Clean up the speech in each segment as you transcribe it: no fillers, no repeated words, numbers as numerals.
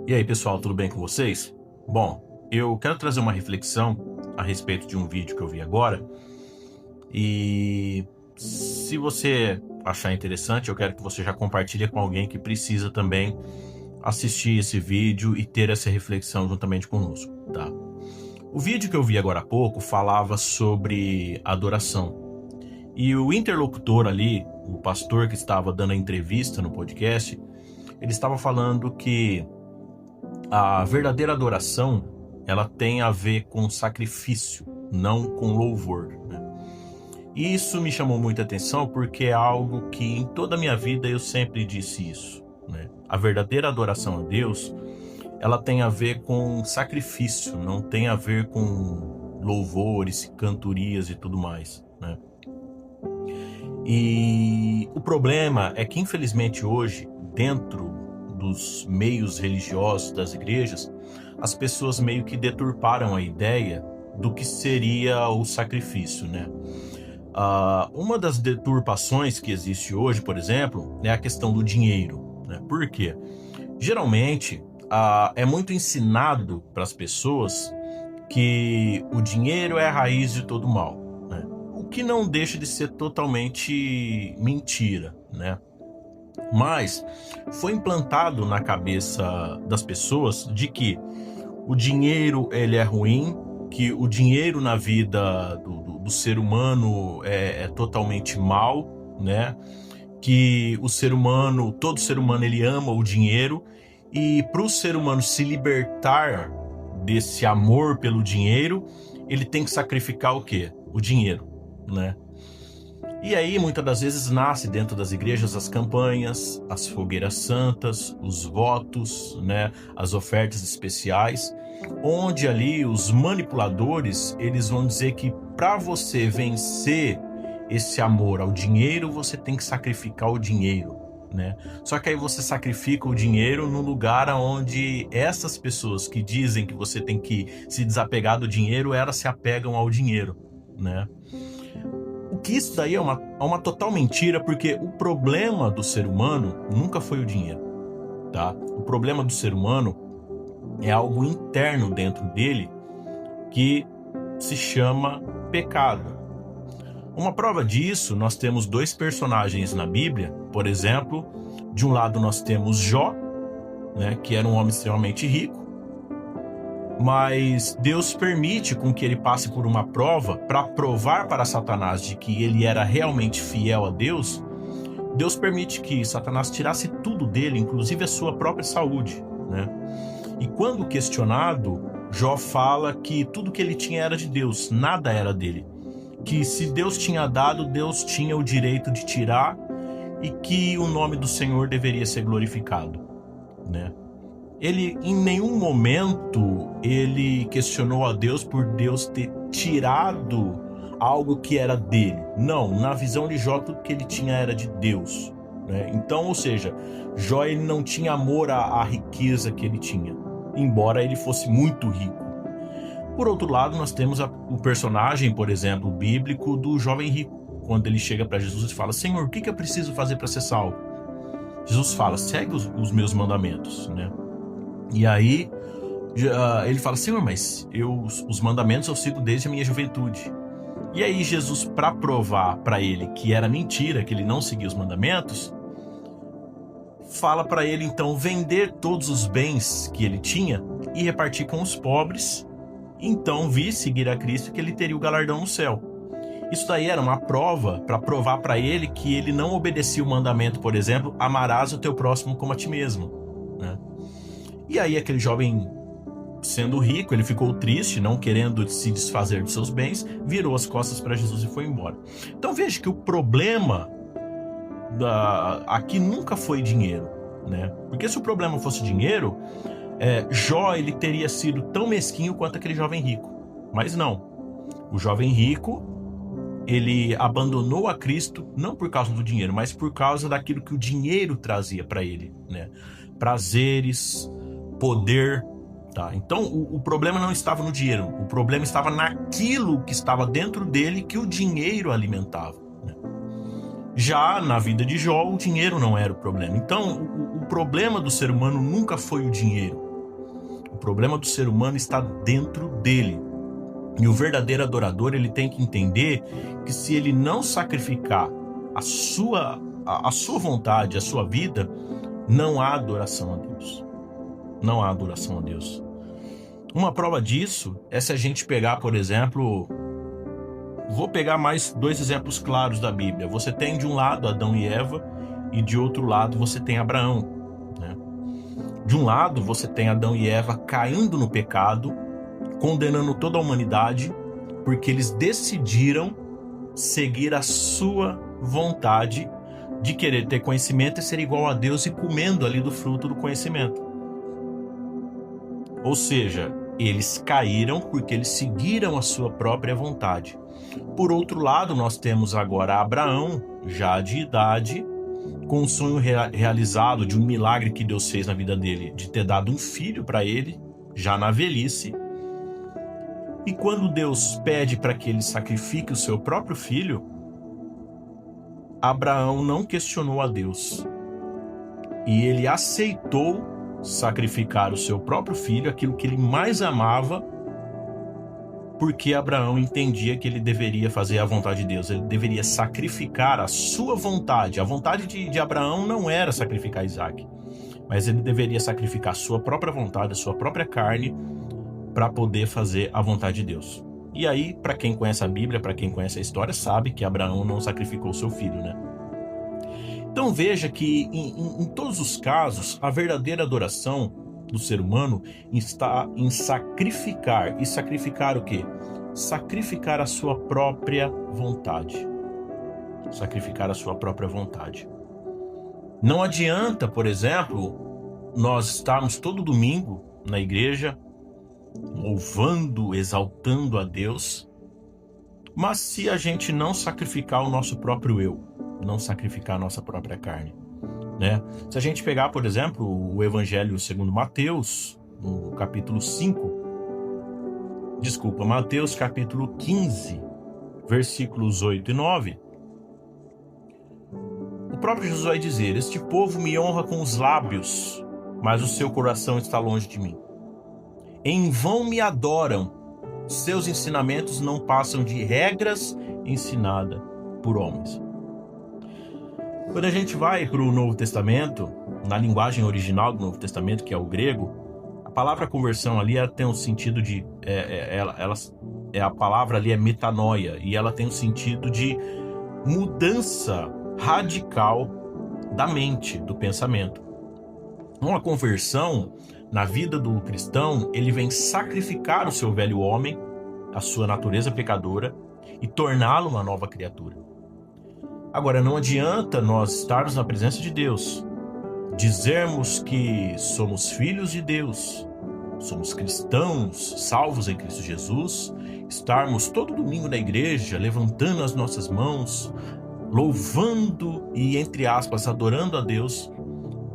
E aí, pessoal, tudo bem com vocês? Bom, eu quero trazer uma reflexão a respeito de um vídeo que eu vi agora. E se você achar interessante, eu quero que você já compartilhe com alguém que precisa também assistir esse vídeo e ter essa reflexão juntamente conosco, tá? O vídeo que eu vi agora há pouco falava sobre adoração. E o interlocutor ali, o pastor que estava dando a entrevista no podcast, ele estava falando que a verdadeira adoração, ela tem a ver com sacrifício, não com louvor, né? E isso me chamou muita atenção porque é algo que em toda a minha vida eu sempre disse isso, né? A verdadeira adoração a Deus, ela tem a ver com sacrifício, não tem a ver com louvores, cantorias e tudo mais, né? E o problema é que, infelizmente, hoje, dentro dos meios religiosos das igrejas, as pessoas meio que deturparam a ideia do que seria o sacrifício, né? Uma das deturpações que existe hoje, por exemplo, é a questão do dinheiro, né? Por quê? Geralmente, é muito ensinado para as pessoas que o dinheiro é a raiz de todo mal, né? O que não deixa de ser totalmente mentira, né? Mas foi implantado na cabeça das pessoas de que o dinheiro ele é ruim, que o dinheiro na vida do ser humano é totalmente mal, né? Que o ser humano, todo ser humano ele ama o dinheiro, e para o ser humano se libertar desse amor pelo dinheiro, ele tem que sacrificar o quê? O dinheiro, né? E aí, muitas das vezes, nasce dentro das igrejas as campanhas, as fogueiras santas, os votos, né, as ofertas especiais, onde ali os manipuladores, eles vão dizer que para você vencer esse amor ao dinheiro, você tem que sacrificar o dinheiro, né? Só que aí você sacrifica o dinheiro no lugar onde essas pessoas que dizem que você tem que se desapegar do dinheiro, elas se apegam ao dinheiro, né? O que isso daí é uma total mentira, porque o problema do ser humano nunca foi o dinheiro, tá? O problema do ser humano é algo interno dentro dele que se chama pecado. Uma prova disso, nós temos dois personagens na Bíblia, por exemplo, de um lado nós temos Jó, né, que era um homem extremamente rico, mas Deus permite com que ele passe por uma prova para provar para Satanás de que ele era realmente fiel a Deus. Deus permite que Satanás tirasse tudo dele, inclusive a sua própria saúde, né? E quando questionado, Jó fala que tudo que ele tinha era de Deus, nada era dele. Que se Deus tinha dado, Deus tinha o direito de tirar, e que o nome do Senhor deveria ser glorificado, né? Ele, em nenhum momento, ele questionou a Deus por Deus ter tirado algo que era dele. Não, na visão de Jó, tudo que ele tinha era de Deus, né? Então, ou seja, Jó ele não tinha amor à riqueza que ele tinha, embora ele fosse muito rico. Por outro lado, nós temos o personagem, por exemplo, bíblico do jovem rico, quando ele chega para Jesus e fala: Senhor, o que eu preciso fazer para ser salvo? Jesus fala: segue os meus mandamentos, né? E aí ele fala: Senhor, mas os mandamentos eu sigo desde a minha juventude. E aí Jesus, para provar para ele que era mentira, que ele não seguia os mandamentos, fala para ele então vender todos os bens que ele tinha e repartir com os pobres, então vir seguir a Cristo, que ele teria o galardão no céu. Isso daí era uma prova para provar para ele que ele não obedecia o mandamento, por exemplo, amarás o teu próximo como a ti mesmo, né? E aí aquele jovem, sendo rico, ele ficou triste, não querendo se desfazer dos seus bens, virou as costas para Jesus e foi embora. Então veja que o problema aqui nunca foi dinheiro, né? Porque se o problema fosse dinheiro, Jó ele teria sido tão mesquinho quanto aquele jovem rico. Mas não. O jovem rico, ele abandonou a Cristo não por causa do dinheiro, mas por causa daquilo que o dinheiro trazia para ele, né? Prazeres, poder, tá? Então o problema não estava no dinheiro, o problema estava naquilo que estava dentro dele que o dinheiro alimentava, né? Já na vida de Jó, o dinheiro não era o problema. Então o problema do ser humano nunca foi o dinheiro, O problema do ser humano está dentro dele. E o verdadeiro adorador, ele tem que entender que se ele não sacrificar a sua vontade, a sua vida, não há adoração a Deus. Não há adoração a Deus. Uma prova disso é se a gente pegar, por exemplo, vou pegar mais 2 exemplos claros da Bíblia. Você tem de um lado Adão e Eva e de outro lado você tem Abraão, né? De um lado você tem Adão e Eva caindo no pecado, condenando toda a humanidade, porque eles decidiram seguir a sua vontade de querer ter conhecimento e ser igual a Deus e comendo ali do fruto do conhecimento. Ou seja, eles caíram porque eles seguiram a sua própria vontade. Por outro lado, nós temos agora Abraão, já de idade, com um sonho realizado de um milagre que Deus fez na vida dele, de ter dado um filho para ele, já na velhice. E quando Deus pede para que ele sacrifique o seu próprio filho, Abraão não questionou a Deus. E ele aceitou sacrificar o seu próprio filho, aquilo que ele mais amava, porque Abraão entendia que ele deveria fazer a vontade de Deus, ele deveria sacrificar a sua vontade. A vontade de Abraão não era sacrificar Isaac, mas ele deveria sacrificar a sua própria vontade, a sua própria carne, para poder fazer a vontade de Deus. E aí, para quem conhece a Bíblia, para quem conhece a história, sabe que Abraão não sacrificou seu filho, né? Então veja que em todos os casos, a verdadeira adoração do ser humano está em sacrificar. E sacrificar o quê? Sacrificar a sua própria vontade. Sacrificar a sua própria vontade. Não adianta, por exemplo, nós estarmos todo domingo na igreja, louvando, exaltando a Deus, mas se a gente não sacrificar o nosso próprio eu, não sacrificar a nossa própria carne, né? Se a gente pegar, por exemplo, o Evangelho segundo Mateus, no capítulo 5, Mateus capítulo 15, versículos 8 e 9, o próprio Jesus vai dizer: este povo me honra com os lábios, mas o seu coração está longe de mim. Em vão me adoram, seus ensinamentos não passam de regras ensinadas por homens. Quando a gente vai para o Novo Testamento, na linguagem original do Novo Testamento, que é o grego, a palavra conversão ali ela tem um sentido de... a palavra ali é metanoia, e ela tem um sentido de mudança radical da mente, do pensamento. Uma conversão, na vida do cristão, ele vem sacrificar o seu velho homem, a sua natureza pecadora, e torná-lo uma nova criatura. Agora, não adianta nós estarmos na presença de Deus, dizermos que somos filhos de Deus, somos cristãos, salvos em Cristo Jesus, estarmos todo domingo na igreja, levantando as nossas mãos, louvando e, entre aspas, adorando a Deus,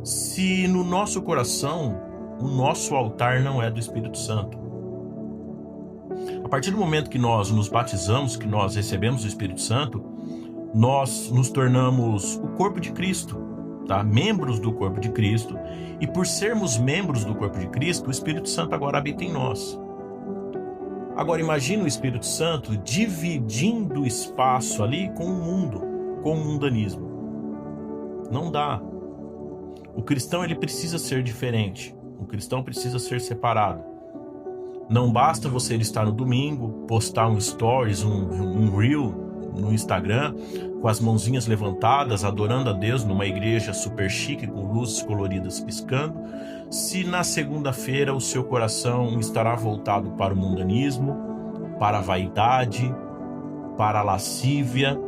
se no nosso coração o nosso altar não é do Espírito Santo. A partir do momento que nós nos batizamos, que nós recebemos o Espírito Santo, nós nos tornamos o corpo de Cristo, tá? Membros do corpo de Cristo. E por sermos membros do corpo de Cristo, o Espírito Santo agora habita em nós. Agora imagine o Espírito Santo dividindo o espaço ali com o mundo, com o mundanismo. Não dá. O cristão ele precisa ser diferente. O cristão precisa ser separado. Não basta você estar no domingo, postar um stories, um reel no Instagram, com as mãozinhas levantadas, adorando a Deus numa igreja super chique, com luzes coloridas piscando, se na segunda-feira o seu coração estará voltado para o mundanismo, para a vaidade, para a lascívia.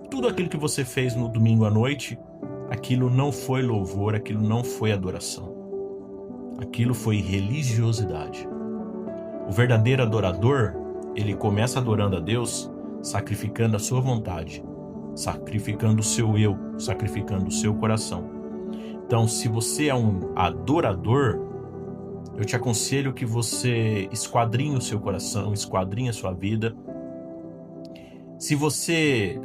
Tudo aquilo que você fez no domingo à noite, aquilo não foi louvor, aquilo não foi adoração. Aquilo foi religiosidade. O verdadeiro adorador, ele começa adorando a Deus, sacrificando a sua vontade, sacrificando o seu eu, sacrificando o seu coração. Então, se você é um adorador, eu te aconselho que você esquadrinhe o seu coração, esquadrinhe a sua vida. Se você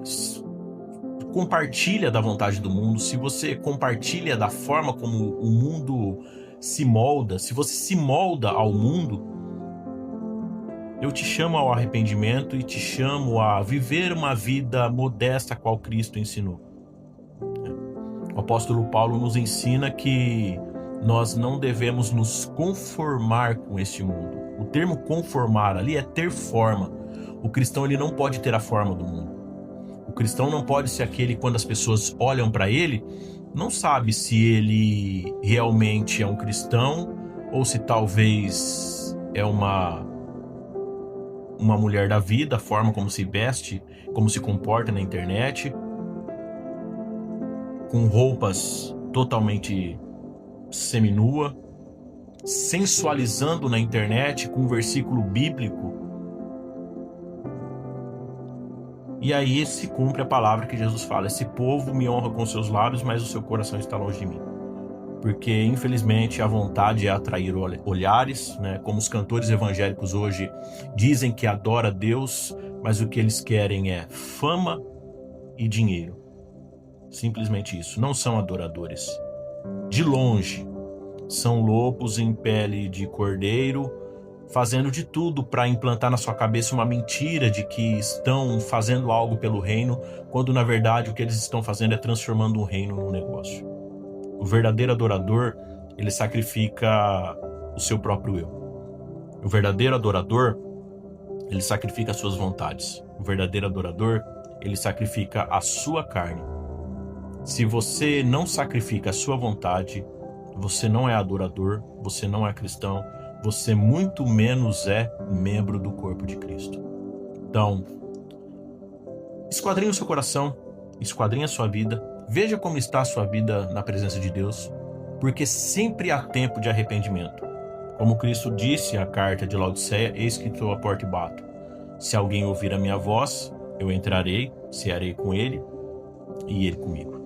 compartilha da vontade do mundo, se você compartilha da forma como o mundo se molda, se você se molda ao mundo, eu te chamo ao arrependimento e te chamo a viver uma vida modesta qual Cristo ensinou. O apóstolo Paulo nos ensina que nós não devemos nos conformar com este mundo. O termo conformar ali é ter forma. O cristão ele não pode ter a forma do mundo. O cristão não pode ser aquele, quando as pessoas olham para ele, não sabe se ele realmente é um cristão ou se talvez é uma mulher da vida, a forma como se veste, como se comporta na internet, com roupas totalmente seminua, sensualizando na internet com um versículo bíblico. E aí se cumpre a palavra que Jesus fala: esse povo me honra com seus lábios, mas o seu coração está longe de mim. Porque, infelizmente, a vontade é atrair olhares, né? Como os cantores evangélicos hoje dizem que adora a Deus, mas o que eles querem é fama e dinheiro. Simplesmente isso. Não são adoradores. De longe, são lobos em pele de cordeiro, fazendo de tudo para implantar na sua cabeça uma mentira de que estão fazendo algo pelo reino, quando na verdade o que eles estão fazendo é transformando o reino num negócio. O verdadeiro adorador, ele sacrifica o seu próprio eu. O verdadeiro adorador, ele sacrifica as suas vontades. O verdadeiro adorador, ele sacrifica a sua carne. Se você não sacrifica a sua vontade, você não é adorador, você não é cristão, você muito menos é membro do corpo de Cristo. Então, esquadrinhe o seu coração, esquadrinhe a sua vida, veja como está a sua vida na presença de Deus, porque sempre há tempo de arrependimento. Como Cristo disse à carta de Laodiceia: eis que estou à porta e bato. Se alguém ouvir a minha voz, eu entrarei, cearei com ele e ele comigo.